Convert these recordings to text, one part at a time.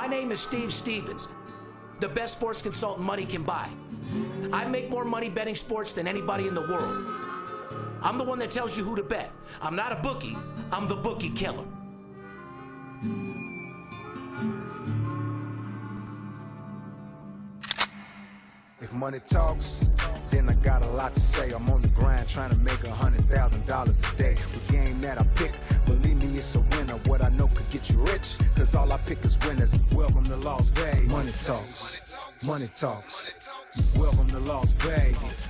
name is Steve Stevens, the best sports consultant money can buy. I make more money betting sports than anybody in the world. I'm the one that tells you who to bet. I'm not a bookie, I'm the bookie killer. If money talks, then I got a lot to say. I'm on the grind trying to make $100,000 a day. The game that I pick, believe me, it's a winner. What I know could get you rich, cause all I pick is winners. Welcome to Las Vegas. Money talks, money talks. Welcome to Las Vegas.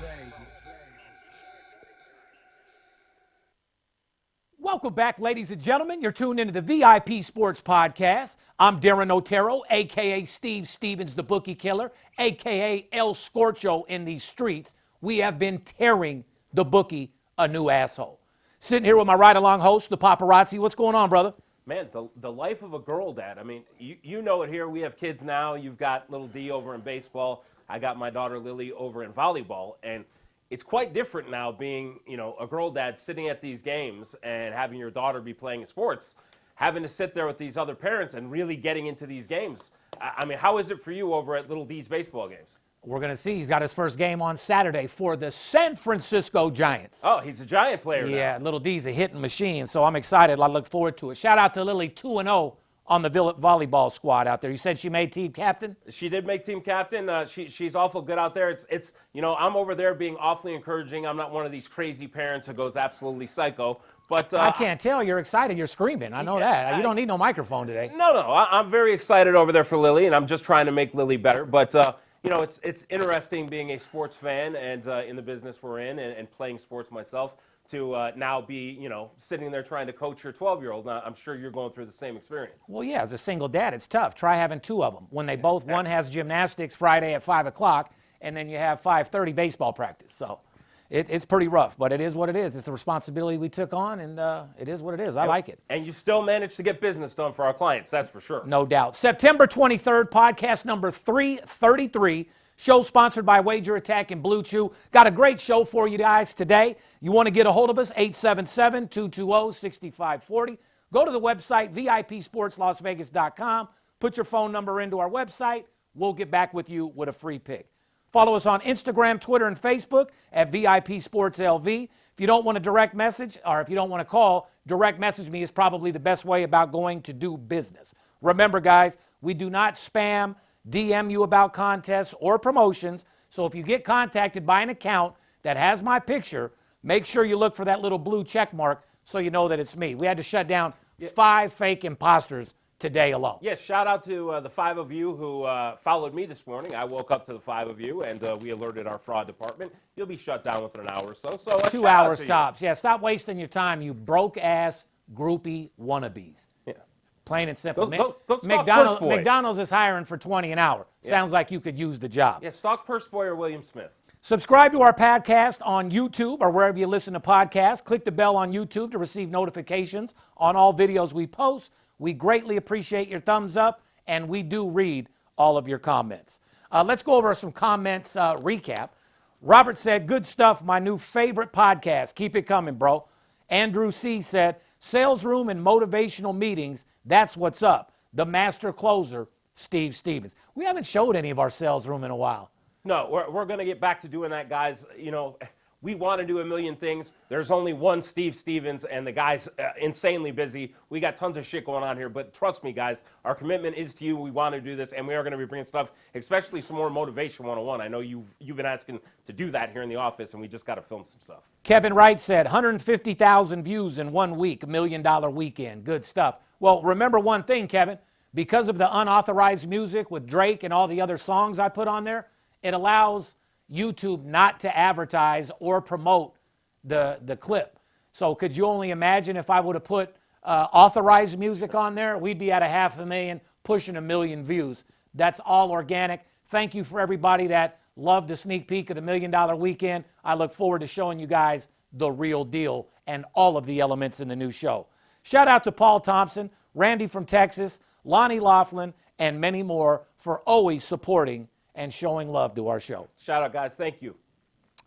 Welcome back, ladies and gentlemen. You're tuned into the VIP Sports Podcast. I'm Darren Otero, a.k.a. Steve Stevens, the Bookie Killer, a.k.a. El Scorcho in these streets. We have been tearing the bookie a new asshole. Sitting here with my ride-along host, the Paparazzi. What's going on, brother? Man, the life of a girl dad. I mean, you know it here. We have kids now. You've got little D over in baseball. I got my daughter Lily over in volleyball. And it's quite different now being, a girl dad sitting at these games and having your daughter be playing sports, having to sit there with these other parents and really getting into these games. I mean, how is it for you over at Little D's baseball games? We're going to see. He's got his first game on Saturday for the San Francisco Giants. Oh, he's a Giant player now. Yeah, Little D's a hitting machine, so I'm excited. I look forward to it. Shout out to Lily, 2-0 on the volleyball squad out there. You said she made team captain? She did make team captain. She's awful good out there. It's I'm over there being awfully encouraging. I'm not one of these crazy parents who goes absolutely psycho. But I can't tell. You're excited. You're screaming. I know that. You don't need no microphone today. No. I'm very excited over there for Lily, and I'm just trying to make Lily better. But, it's interesting being a sports fan and in the business we're in and playing sports myself to now be, sitting there trying to coach your 12-year-old. Now, I'm sure you're going through the same experience. Well, yeah, as a single dad, it's tough. Try having two of them. When they both, one has gymnastics Friday at 5 o'clock, and then you have 5:30 baseball practice. So it's pretty rough, but it is what it is. It's the responsibility we took on, and it is what it is. I like it. And you still managed to get business done for our clients, that's for sure. No doubt. September 23rd, podcast number 333. Show sponsored by Wager Attack and Blue Chew. Got a great show for you guys today. You want to get a hold of us, 877-220-6540. Go to the website, VIPSportsLasVegas.com. Put your phone number into our website. We'll get back with you with a free pick. Follow us on Instagram, Twitter, and Facebook at VIP Sports LV. If you don't want a direct message, or if you don't want to call, direct message me is probably the best way about going to do business. Remember, guys, we do not spam, DM you about contests or promotions. So if you get contacted by an account that has my picture, make sure you look for that little blue check mark so you know that it's me. We had to shut down 5 fake imposters today alone. Yes, shout out to the 5 of you who followed me this morning. I woke up to the 5 of you, and we alerted our fraud department. You'll be shut down within an hour or so. 2 hours tops. Yeah, stop wasting your time, you broke-ass groupie wannabes. Yeah. Plain and simple. Go McDonald's is hiring for $20 an hour. Yeah. Sounds like you could use the job. Yeah, stalk Purseboy or William Smith. Subscribe to our podcast on YouTube or wherever you listen to podcasts. Click the bell on YouTube to receive notifications on all videos we post. We greatly appreciate your thumbs up, and we do read all of your comments. Let's go over some comments recap. Robert said, good stuff, my new favorite podcast. Keep it coming, bro. Andrew C. said, sales room and motivational meetings, that's what's up. The master closer, Steve Stevens. We haven't showed any of our sales room in a while. No, we're going to get back to doing that, guys. We want to do a million things. There's only one Steve Stevens, and the guy's insanely busy. We got tons of shit going on here, but trust me, guys, our commitment is to you. We want to do this, and we are going to be bringing stuff, especially some more Motivation 101. I know you've been asking to do that here in the office, and we just got to film some stuff. Kevin Wright said, 150,000 views in 1 week, $1 million weekend. Good stuff. Well, remember one thing, Kevin. Because of the unauthorized music with Drake and all the other songs I put on there, it allows YouTube not to advertise or promote the clip. So could you only imagine if I would have put authorized music on there? We'd be at 500,000, pushing 1 million views. That's all organic. Thank you for everybody that loved the sneak peek of the $1 million weekend. I look forward to showing you guys the real deal and all of the elements in the new show. Shout out to Paul Thompson, Randy from Texas, Lonnie Laughlin, and many more for always supporting and showing love to our show. Shout out, guys. Thank you.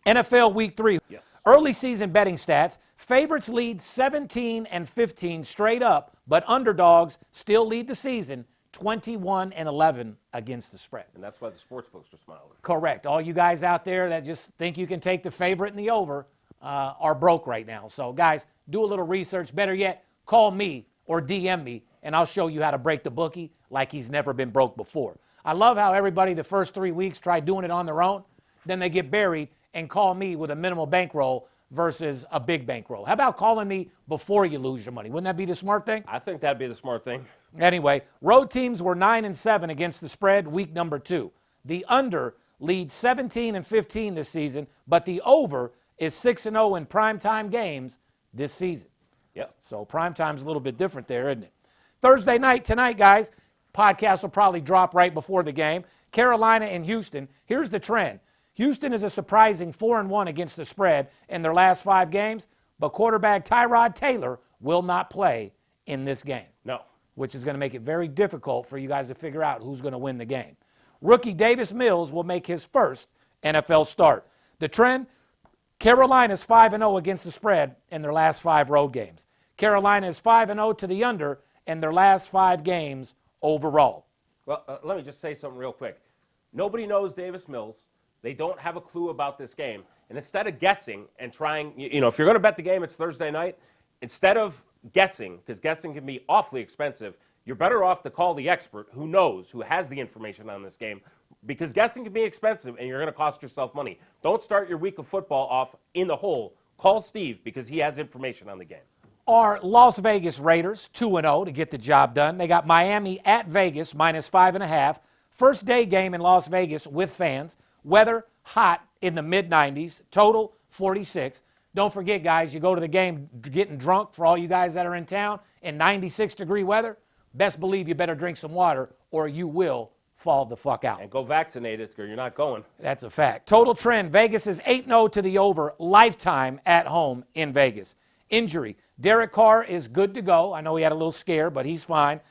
NFL Week 3. Yes. Early season betting stats. Favorites lead 17 and 15 straight up, but underdogs still lead the season 21-11 against the spread. And that's why the sports books are smiling. Correct. All you guys out there that just think you can take the favorite in the over are broke right now. So, guys, do a little research. Better yet, call me or DM me, and I'll show you how to break the bookie like he's never been broke before. I love how everybody the first 3 weeks try doing it on their own. Then they get buried and call me with a minimal bankroll versus a big bankroll. How about calling me before you lose your money? Wouldn't that be the smart thing? I think that'd be the smart thing. Anyway, road teams were 9-7 against the spread week number 2. The under leads 17-15 this season, but the over is 6-0 in primetime games this season. Yep. So primetime's a little bit different there, isn't it? Thursday night tonight, guys, podcast will probably drop right before the game. Carolina and Houston. Here's the trend. Houston is a surprising 4-1 against the spread in their last 5 games, but quarterback Tyrod Taylor will not play in this game. No. Which is going to make it very difficult for you guys to figure out who's going to win the game. Rookie Davis Mills will make his first NFL start. The trend, Carolina's 5-0 against the spread in their last 5 road games. Carolina is 5-0 to the under in their last 5 games overall. Well, let me just say something real quick. Nobody knows Davis Mills. They don't have a clue about this game. And instead of guessing and trying, if you're going to bet the game, it's Thursday night. Instead of guessing, because guessing can be awfully expensive, you're better off to call the expert who knows, who has the information on this game, because guessing can be expensive and you're going to cost yourself money. Don't start your week of football off in the hole. Call Steve because he has information on the game. Our Las Vegas Raiders, 2-0 to get the job done. They got Miami at Vegas, -5.5. First day game in Las Vegas with fans. Weather, hot in the mid-90s. Total, 46. Don't forget, guys, you go to the game getting drunk, for all you guys that are in town, in 96-degree weather, best believe you better drink some water or you will fall the fuck out. And go vaccinated or you're not going. That's a fact. Total trend, Vegas is 8-0 to the over, lifetime at home in Vegas. Injury, Derek Carr is good to go. I know he had a little scare, but he's fine.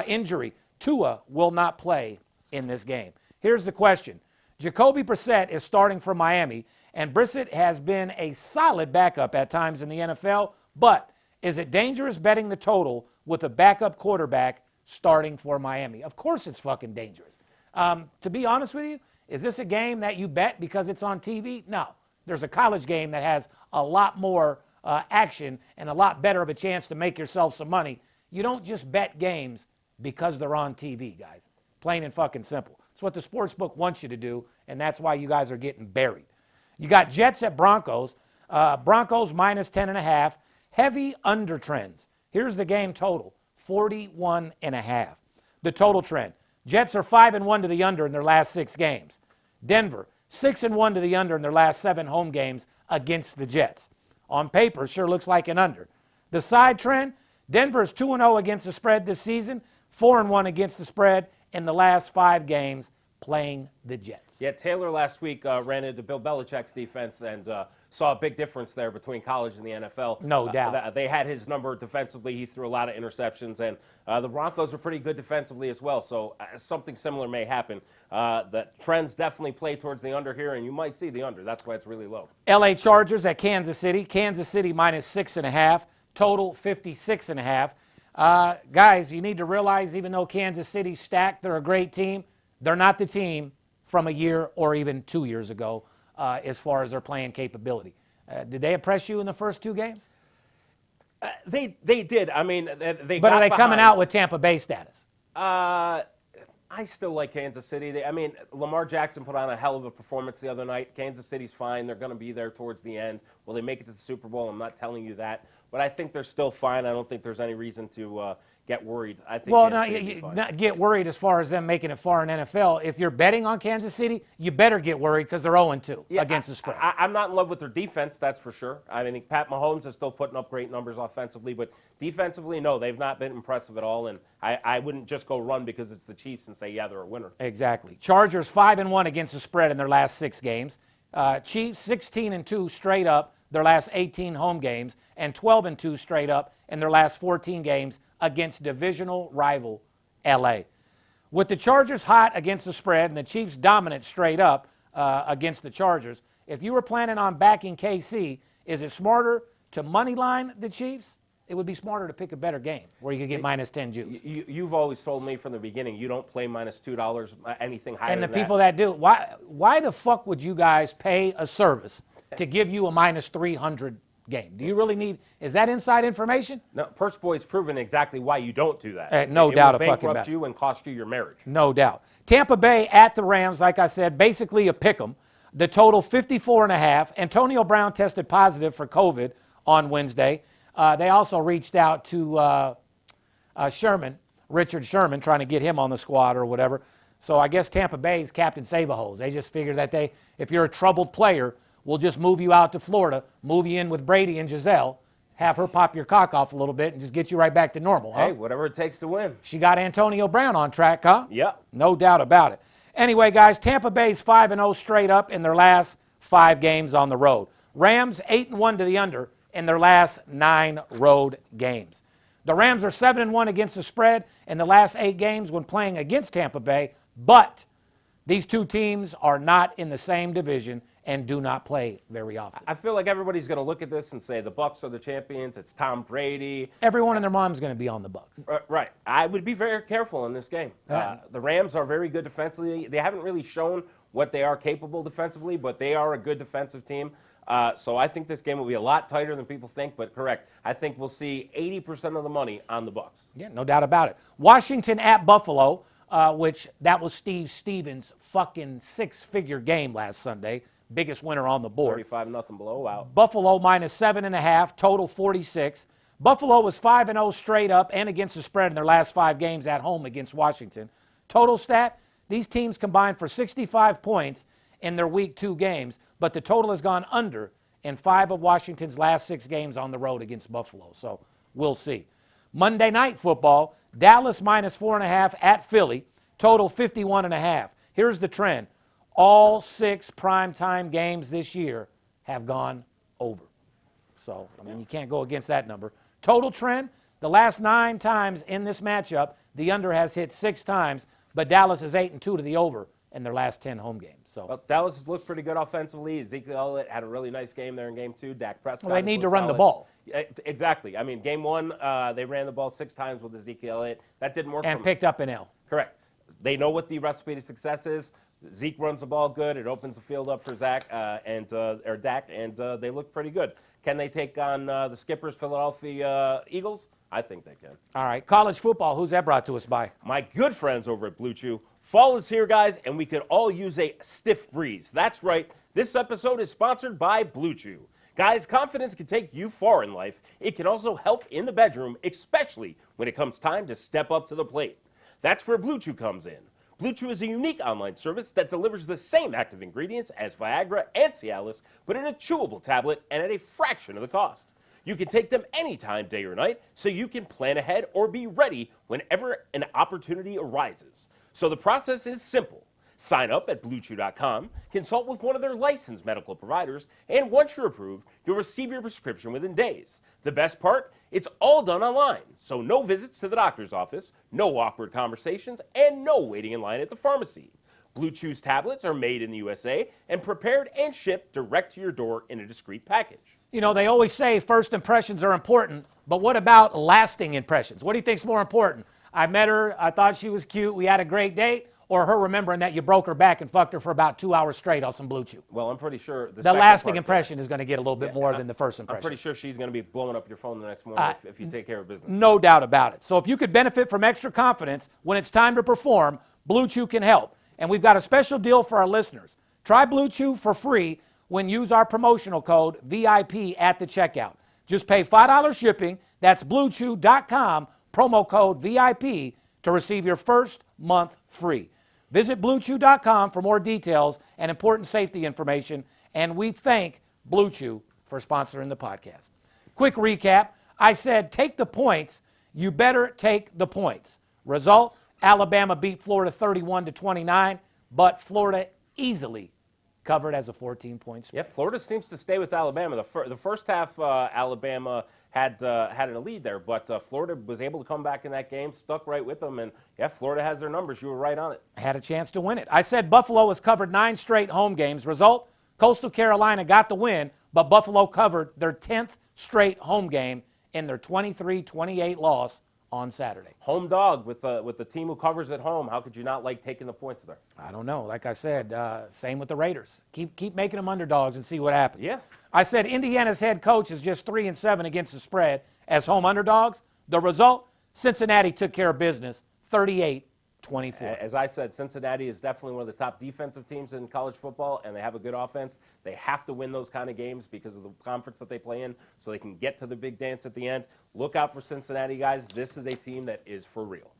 Injury, Tua will not play in this game. Here's the question. Jacoby Brissett is starting for Miami, and Brissett has been a solid backup at times in the NFL, but is it dangerous betting the total with a backup quarterback starting for Miami? Of course it's fucking dangerous. To be honest with you, is this a game that you bet because it's on TV? No. There's a college game that has a lot more action and a lot better of a chance to make yourself some money. You don't just bet games because they're on TV, guys. Plain and fucking simple. It's what the sports book wants you to do, and that's why you guys are getting buried. You got Jets at Broncos. Broncos -10.5. Heavy under trends. Here's the game total, 41.5. The total trend. Jets are 5-1 to the under in their last 6 games. Denver, 6-1 to the under in their last 7 home games against the Jets. On paper, sure looks like an under. The side trend, Denver is 2-0 against the spread this season, 4-1 against the spread in the last 5 games playing the Jets. Yeah, Taylor last week ran into Bill Belichick's defense and saw a big difference there between college and the NFL. No doubt. They had his number defensively. He threw a lot of interceptions, and the Broncos are pretty good defensively as well, so something similar may happen. The trends definitely play towards the under here, and you might see the under. That's why it's really low. LA Chargers at Kansas City. Kansas City -6.5. Total 56.5. Guys, you need to realize even though Kansas City's stacked, they're a great team, they're not the team from a year or even 2 years ago as far as their playing capability. Did they impress you in the first 2 games? They did. I mean, they But got are they coming behind. out with Tampa Bay status? I still like Kansas City. Lamar Jackson put on a hell of a performance the other night. Kansas City's fine. They're going to be there towards the end. Will they make it to the Super Bowl? I'm not telling you that. But I think they're still fine. I don't think there's any reason to get worried. I think Well, Kansas City will be fine. not get worried as far as them making it far in NFL. If you're betting on Kansas City, you better get worried because they're 0-2 against the spread. I'm not in love with their defense, that's for sure. I think Pat Mahomes is still putting up great numbers offensively, but defensively, no, they've not been impressive at all. And I wouldn't just go run because it's the Chiefs and say, yeah, they're a winner. Exactly. Chargers 5-1 against the spread in their last 6 games. Chiefs 16-2 straight up their last 18 home games, and 12-2 straight up in their last 14 games against divisional rival LA. With the Chargers hot against the spread and the Chiefs dominant straight up against the Chargers, if you were planning on backing KC, is it smarter to money line the Chiefs it would be smarter to pick a better game where you could get minus 10 juice. You've always told me from the beginning you don't play minus $2 anything higher And the than people that do, why the fuck would you guys pay a service to give you a minus 300 game? Do you really need, is that inside information? No, Perch Boy's proven exactly why you don't do that. No It doubt will a fucking bankrupt matter. you and cost you your marriage. No doubt. Tampa Bay at the Rams, like I said, basically a pick 'em. The total 54.5. Antonio Brown tested positive for COVID on Wednesday. They also reached out to Richard Sherman, trying to get him on the squad or whatever. So I guess Tampa Bay's Captain Save-A-Holes. They just figured that if you're a troubled player, we'll just move you out to Florida, move you in with Brady and Giselle, have her pop your cock off a little bit, and just get you right back to normal. Huh? Hey, whatever it takes to win. She got Antonio Brown on track, huh? Yep. No doubt about it. Anyway, guys, Tampa Bay's 5-0 straight up in their last 5 games on the road. Rams 8-1 to the under in their last 9 road games. The Rams are 7-1 against the spread in the last 8 games when playing against Tampa Bay, but these two teams are not in the same division and do not play very often. I feel like everybody's going to look at this and say the Bucs are the champions. It's Tom Brady. Everyone and their mom's going to be on the Bucs. Right. I would be very careful in this game. The Rams are very good defensively. They haven't really shown what they are capable defensively, but they are a good defensive team. So I think this game will be a lot tighter than people think, but correct. I think we'll see 80% of the money on the Bucs. Yeah, no doubt about it. Washington at Buffalo, which that was Steve Stevens' fucking 6-figure game last Sunday. Biggest winner on the board. 35-0 blowout. Buffalo minus 7.5, total 46. Buffalo was 5-0 straight up and against the spread in their last 5 games at home against Washington. Total stat, these teams combined for 65 points in their week 2 games, but the total has gone under in 5 of Washington's last 6 games on the road against Buffalo. So we'll see. Monday Night Football, Dallas minus 4.5 at Philly, total 51.5. Here's the trend. All 6 primetime games this year have gone over. So, I mean, you can't go against that number. Total trend, the last 9 times in this matchup, the under has hit 6 times, but Dallas is 8-2 to the over in their last 10 home games. So Well, Dallas has looked pretty good offensively. Ezekiel Elliott had a really nice game there in game 2. Dak Prescott. they need to run the solid. ball. Exactly. I mean, game 1, they ran the ball 6 times with Ezekiel Elliott. That didn't work for And them. picked up an L. Correct. They know what the recipe to success is. Zeke runs the ball good. It opens the field up for Dak, and they look pretty good. Can they take on the Skipper's Philadelphia Eagles? I think they can. All right, college football, who's that brought to us by? My good friends over at Blue Chew. Fall is here, guys, and we could all use a stiff breeze. That's right. This episode is sponsored by Blue Chew. Guys, confidence can take you far in life. It can also help in the bedroom, especially when it comes time to step up to the plate. That's where Blue Chew comes in. Blue Chew is a unique online service that delivers the same active ingredients as Viagra and Cialis, but in a chewable tablet and at a fraction of the cost. You can take them anytime, day or night, so you can plan ahead or be ready whenever an opportunity arises. So the process is simple. Sign up at BlueChew.com, consult with one of their licensed medical providers, and once you're approved, you'll receive your prescription within days. The best part? It's all done online, so no visits to the doctor's office, no awkward conversations, and no waiting in line at the pharmacy. Blue Chew's tablets are made in the USA and prepared and shipped direct to your door in a discreet package. You know, they always say first impressions are important, but what about lasting impressions? What do you think's more important? I met her, I thought she was cute, we had a great date, or her remembering that you broke her back and fucked her for about 2 hours straight on some Blue Chew? Well, I'm pretty sure The lasting impression is going to get a little bit more than the first impression. I'm pretty sure she's going to be blowing up your phone the next morning if you take care of business. No doubt about it. So if you could benefit from extra confidence when it's time to perform, Blue Chew can help. And we've got a special deal for our listeners. Try Blue Chew for free when you use our promotional code VIP at the checkout. Just pay $5 shipping. That's BlueChew.com, promo code VIP to receive your first month free. Visit BlueChew.com for more details and important safety information. And we thank Blue Chew for sponsoring the podcast. Quick recap. I said take the points. You better take the points. Result, Alabama beat Florida 31-29, but Florida easily covered as a 14-point spread. Yeah, Florida seems to stay with Alabama. The first half, Alabama had a lead there, but Florida was able to come back in that game, stuck right with them, and yeah, Florida has their numbers. You were right on it. Had a chance to win it. I said Buffalo has covered 9 straight home games. Result, Coastal Carolina got the win, but Buffalo covered their 10th straight home game in their 23-28 loss on Saturday. Home dog with the team who covers at home. How could you not like taking the points there? I don't know. Like I said, same with the Raiders. Keep making them underdogs and see what happens. Yeah. I said Indiana's head coach is just 3-7 against the spread as home underdogs. The result, Cincinnati took care of business, 38-24. As I said, Cincinnati is definitely one of the top defensive teams in college football, and they have a good offense. They have to win those kind of games because of the conference that they play in so they can get to the big dance at the end. Look out for Cincinnati, guys. This is a team that is for real.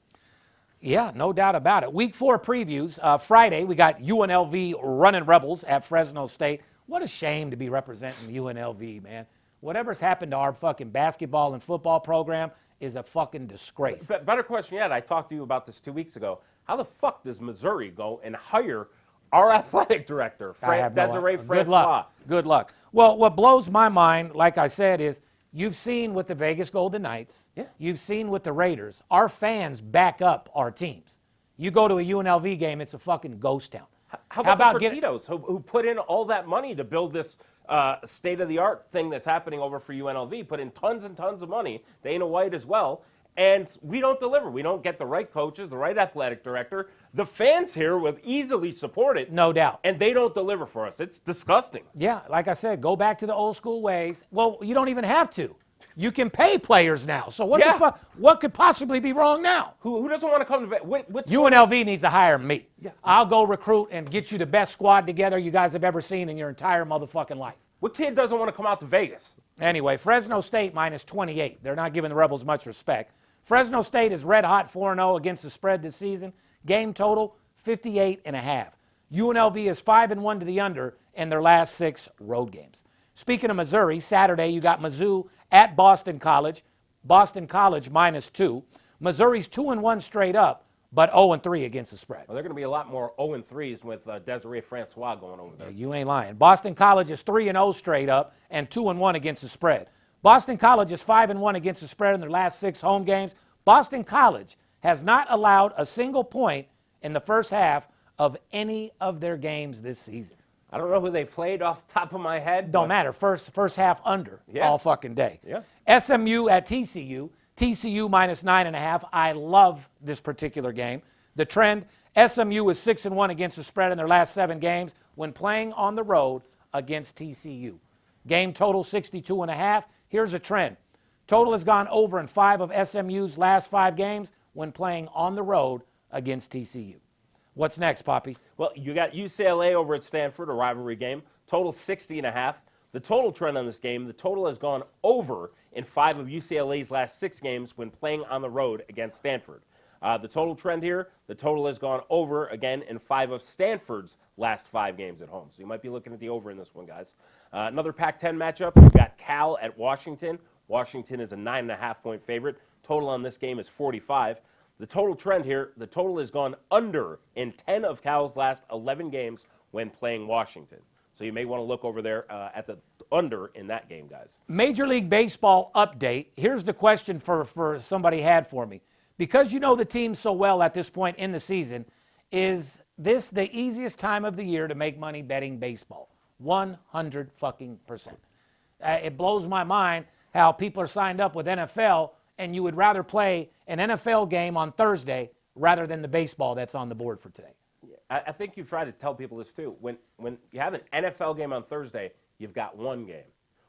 Yeah, no doubt about it. Week 4 previews. Friday, we got UNLV running Rebels at Fresno State. What a shame to be representing UNLV, man. Whatever's happened to our fucking basketball and football program is a fucking disgrace. Better question yet, I talked to you about this 2 weeks ago. How the fuck does Missouri go and hire our athletic director, Desiree Francois? Good luck. Good luck. Well, what blows my mind, like I said, is you've seen with the Vegas Golden Knights, you've seen with the Raiders, our fans back up our teams. You go to a UNLV game, it's a fucking ghost town. How about the Fertitos, who put in all that money to build this state-of-the-art thing that's happening over for UNLV, put in tons and tons of money, Dana White as well, and we don't deliver. We don't get the right coaches, the right athletic director. The fans here would easily support it. No doubt. And they don't deliver for us. It's disgusting. Yeah, like I said, go back to the old school ways. Well, you don't even have to. You can pay players now. So what the fuck? What could possibly be wrong now? Who doesn't want to come to UNLV needs to hire me. Yeah. I'll go recruit and get you the best squad together you guys have ever seen in your entire motherfucking life. What kid doesn't want to come out to Vegas? Anyway, Fresno State minus 28. They're not giving the Rebels much respect. Fresno State is red hot 4-0 against the spread this season. Game total 58.5. UNLV is 5-1 to the under in their last 6 road games. Speaking of Missouri, Saturday you got Mizzou at Boston College. Boston College minus 2. Missouri's 2-1 straight up, but 0-3 against the spread. Well, they're going to be a lot more 0-3s with Desiree Francois going over there. Yeah, you ain't lying. Boston College is 3-0 straight up and 2-1 against the spread. Boston College is 5-1 against the spread in their last 6 home games. Boston College has not allowed a single point in the first half of any of their games this season. I don't know who they played off the top of my head. Don't matter. First half under all fucking day. Yeah. SMU at TCU. TCU minus 9.5. I love this particular game. The trend, SMU is 6-1 against the spread in their last 7 games when playing on the road against TCU. Game total 62.5. Here's a trend. Total has gone over in 5 of SMU's last 5 games when playing on the road against TCU. What's next, Poppy? Well, you got UCLA over at Stanford, a rivalry game. Total 60.5. The total trend on this game, the total has gone over in 5 of UCLA's last 6 games when playing on the road against Stanford. The total trend here, the total has gone over again in 5 of Stanford's last 5 games at home. So you might be looking at the over in this one, guys. Another Pac-10 matchup, we've got Cal at Washington. Washington is a 9.5-point favorite. Total on this game is 45. The total trend here, the total has gone under in 10 of Cal's last 11 games when playing Washington. So you may want to look over there at the under in that game, guys. Major League Baseball update. Here's the question for somebody had for me. Because you know the team so well at this point in the season, is this the easiest time of the year to make money betting baseball? 100 fucking percent. It blows my mind how people are signed up with NFL and you would rather play an NFL game on Thursday rather than the baseball that's on the board for today. I think you've tried to tell people this too. When you have an NFL game on Thursday, you've got one game.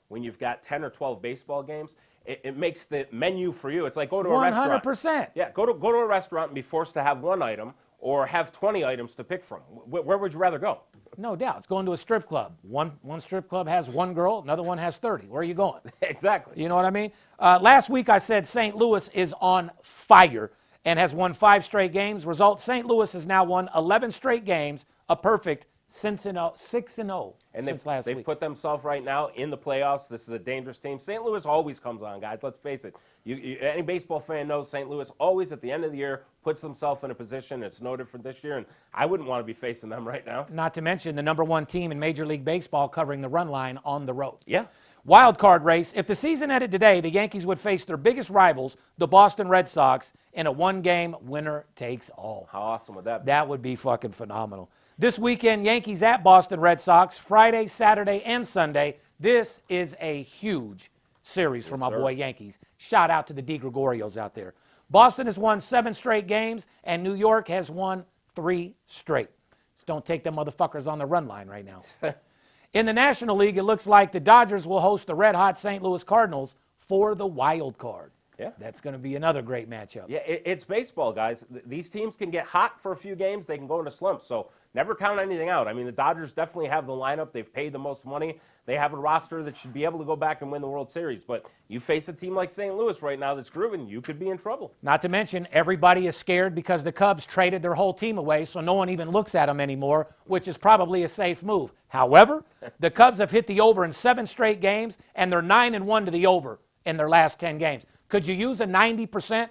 When you've got 10 or 12 baseball games, it makes the menu for you. It's like go to a restaurant. 100%. Yeah, go to a restaurant and be forced to have one item or have 20 items to pick from. Where would you rather go? No doubt. It's going to a strip club. One strip club has 1 girl, another one has 30. Where are you going? Exactly. You know what I mean? Last week I said St. Louis is on fire and has won 5 straight games. Result, St. Louis has now won 11 straight games, a perfect 6-0 since last week. They've put themselves right now in the playoffs. This is a dangerous team. St. Louis always comes on, guys. Let's face it. Any baseball fan knows St. Louis always at the end of the year puts themselves in a position. It's no different this year, and I wouldn't want to be facing them right now. Not to mention the number 1 team in Major League Baseball covering the run line on the road. Yeah. Wild card race. If the season ended today, the Yankees would face their biggest rivals, the Boston Red Sox, in a 1-game winner takes all. How awesome would that be? That would be fucking phenomenal. This weekend, Yankees at Boston Red Sox, Friday, Saturday, and Sunday. This is a huge series for my boy Yankees. Shout out to the DiGregorios out there. Boston has won 7 straight games, and New York has won 3 straight. Just don't take them motherfuckers on the run line right now. In the National League, it looks like the Dodgers will host the red-hot St. Louis Cardinals for the wild card. Yeah. That's going to be another great matchup. Yeah, it's baseball, guys. These teams can get hot for a few games. They can go into slumps. So never count anything out. I mean, the Dodgers definitely have the lineup. They've paid the most money. They have a roster that should be able to go back and win the World Series. But you face a team like St. Louis right now that's grooving, you could be in trouble. Not to mention, everybody is scared because the Cubs traded their whole team away, so no one even looks at them anymore, which is probably a safe move. However, the Cubs have hit the over in 7 straight games, and they're 9-1 to the over in their last 10 games. Could you use a 90%,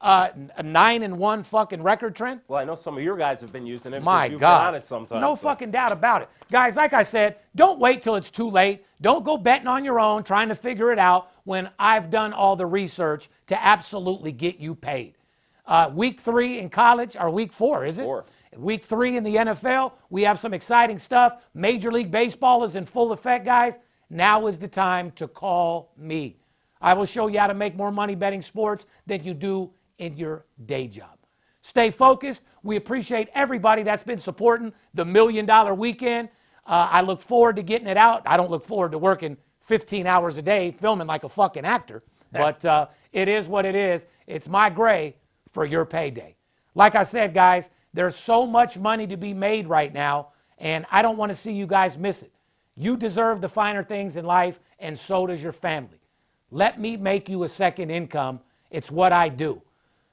a 9-1 fucking record trend? Well, I know some of your guys have been using it. My because you've God. been on it sometimes. No fucking doubt about it. Guys, like I said, don't wait till it's too late. Don't go betting on your own, trying to figure it out when I've done all the research to absolutely get you paid. Week 3 in college, or week 4, is it? 4. Week 3 in the NFL, we have some exciting stuff. Major League Baseball is in full effect, guys. Now is the time to call me. I will show you how to make more money betting sports than you do in your day job. Stay focused. We appreciate everybody that's been supporting the $1 Million Weekend. I look forward to getting it out. I don't look forward to working 15 hours a day filming like a fucking actor, but it is what it is. It's my gray for your payday. Like I said, guys, there's so much money to be made right now, and I don't want to see you guys miss it. You deserve the finer things in life, and so does your family. Let me make you a second income. It's what I do.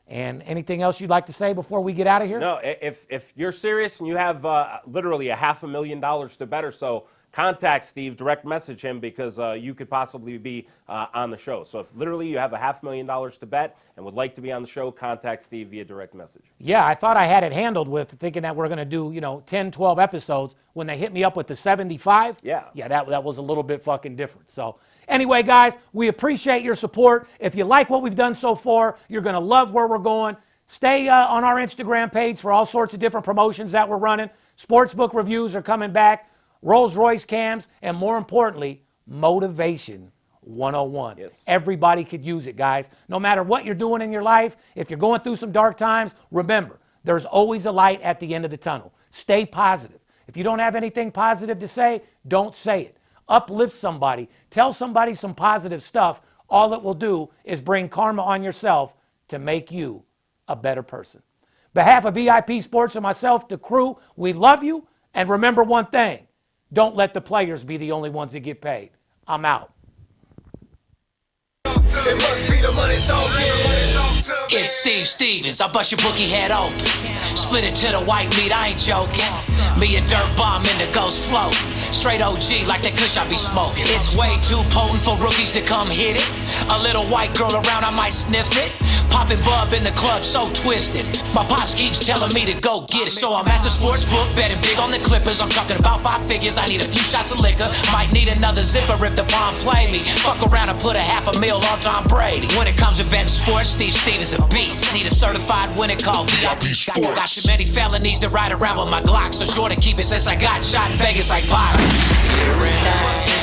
And anything else you'd like to say before we get out of here? No, if you're serious and you have literally $500,000 to bet or so, contact Steve, direct message him because you could possibly be on the show. So if literally you have $500,000 to bet and would like to be on the show, contact Steve via direct message. Yeah, I thought I had it handled with thinking that we're going to do, 10, 12 episodes. When they hit me up with the 75, yeah, that was a little bit fucking different. So anyway, guys, we appreciate your support. If you like what we've done so far, you're going to love where we're going. Stay on our Instagram page for all sorts of different promotions that we're running. Sportsbook reviews are coming back, Rolls Royce cams, and more importantly, Motivation 101. Yes. Everybody could use it, guys. No matter what you're doing in your life, if you're going through some dark times, remember, there's always a light at the end of the tunnel. Stay positive. If you don't have anything positive to say, don't say it. Uplift somebody. Tell somebody some positive stuff. All it will do is bring karma on yourself to make you a better person. Behalf of VIP Sports and myself, the crew, we love you. And remember one thing, don't let the players be the only ones that get paid. I'm out. It must be the money talking. It's Steve Stevens, I bust your bookie head open. Split it to the white meat, I ain't joking. Me and Dirt Bomb in the ghost float. Straight OG like that kush I be smoking. It's way too potent for rookies to come hit it. A little white girl around, I might sniff it. Poppin' bub in the club, so twisted. My pops keeps telling me to go get it. So I'm at the sports book, betting big on the Clippers. I'm talking about 5 figures, I need a few shots of liquor. Might need another zipper if the bomb play me. Fuck around and put $500,000 on Tom Brady. When it comes to betting sports, Steve Stevens a beast. Need a certified winner called VIP Sports. Got too many felonies to ride around with my Glock, so sure to keep it since I got shot in Vegas like Byron. Here and I